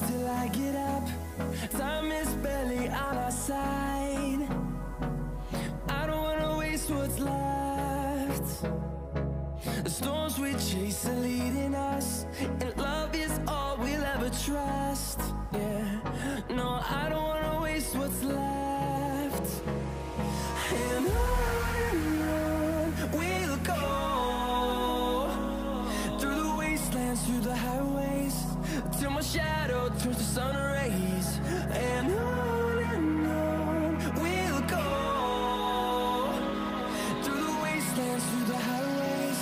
till I get up. Time is barely on our side. I don't wanna waste what's left. The storms we chase are leading us, and love is all we'll ever trust. Yeah, no, I don't wanna waste what's left. And on we'll go, through the wastelands, through the highways, till my shadow turns to sun rays. And on we'll go, through the wastelands, through the highways,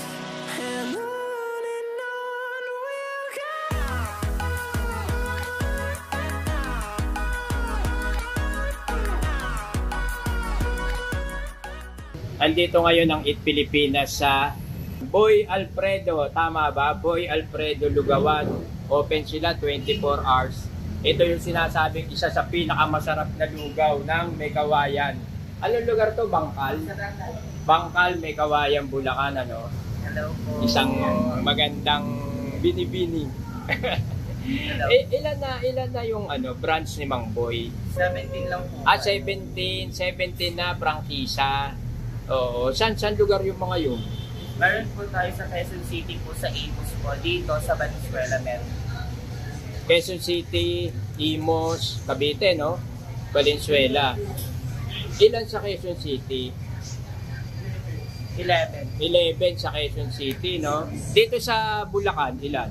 and on we'll go. Andito ngayon ang Eat Pilipinas sa Boy Alfredo. Tama ba? Boy Alfredo Lugawan. Open sila 24 hours. Ito yung sinasabing isa sa pinakamasarap na lugaw ng May Kawayan. Anong lugar to? Bangkal? Bangkal, May Kawayan, Bulacan. Ano? Hello po. Isang magandang binibini. Ilan na yung branch ni Mang Boy? 17 lang po. 17 na prangkisa. Oo, saan lugar yung mga yun? Meron po tayo sa Quezon City po, sa Imus po. Dito sa Valenzuela meron. Quezon City, Imos, Cavite, no? Valenzuela. Ilan sa Quezon City? 11. 11 sa Quezon City, no? Dito sa Bulacan, ilan?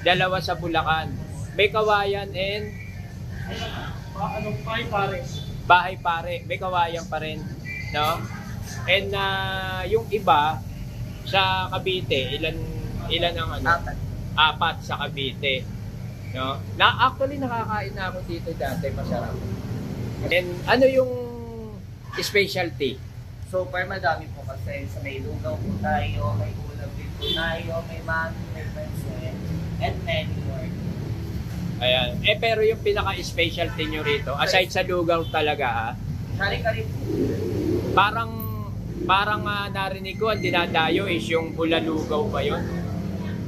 2 sa Bulacan. May Kawayan and Bahay Pare. May Kawayan pa rin, no? And yung iba sa Cavite, ilan ang Apat sa Cavite, no? Actually nakakain na ako dito dati, masarap. And ano yung specialty? Super madami po kasi sa may lugaw po tayo, may ulam din po tayo, may mami, may pensen, and many more. Ayan. Pero yung pinaka-specialty nyo rito, aside sa lugaw talaga, Kari-kari po. Parang narinig ko, ang dinadayo is yung bulalugaw ba yun?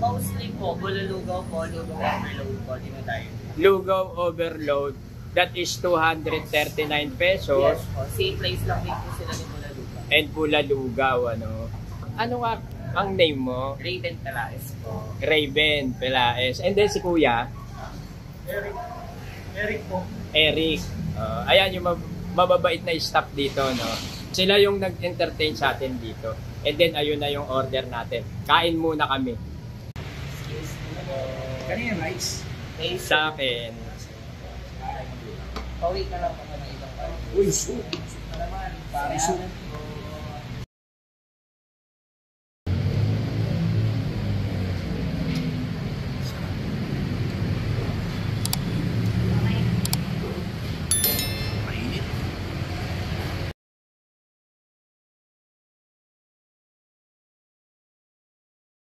Mostly po, bulalugaw po, lugaw overload po, di na tayo. Lugaw overload, that is 239 pesos. Yes po, same place lang din po sila ni bulalugaw. And bulalugaw, ano? Ano nga ang name mo? Raven Pelaez po. Raven Pelaez. And then si Kuya? Eric po. Eric. Ayan yung mababait na staff dito, no? Sila yung nag-entertain sa atin dito. And then ayun na yung order natin. Kain muna kami. Kanina rice? Sa akin. Pauwi ka lang po ng ibang part. Uy, soup. Naman, para soup.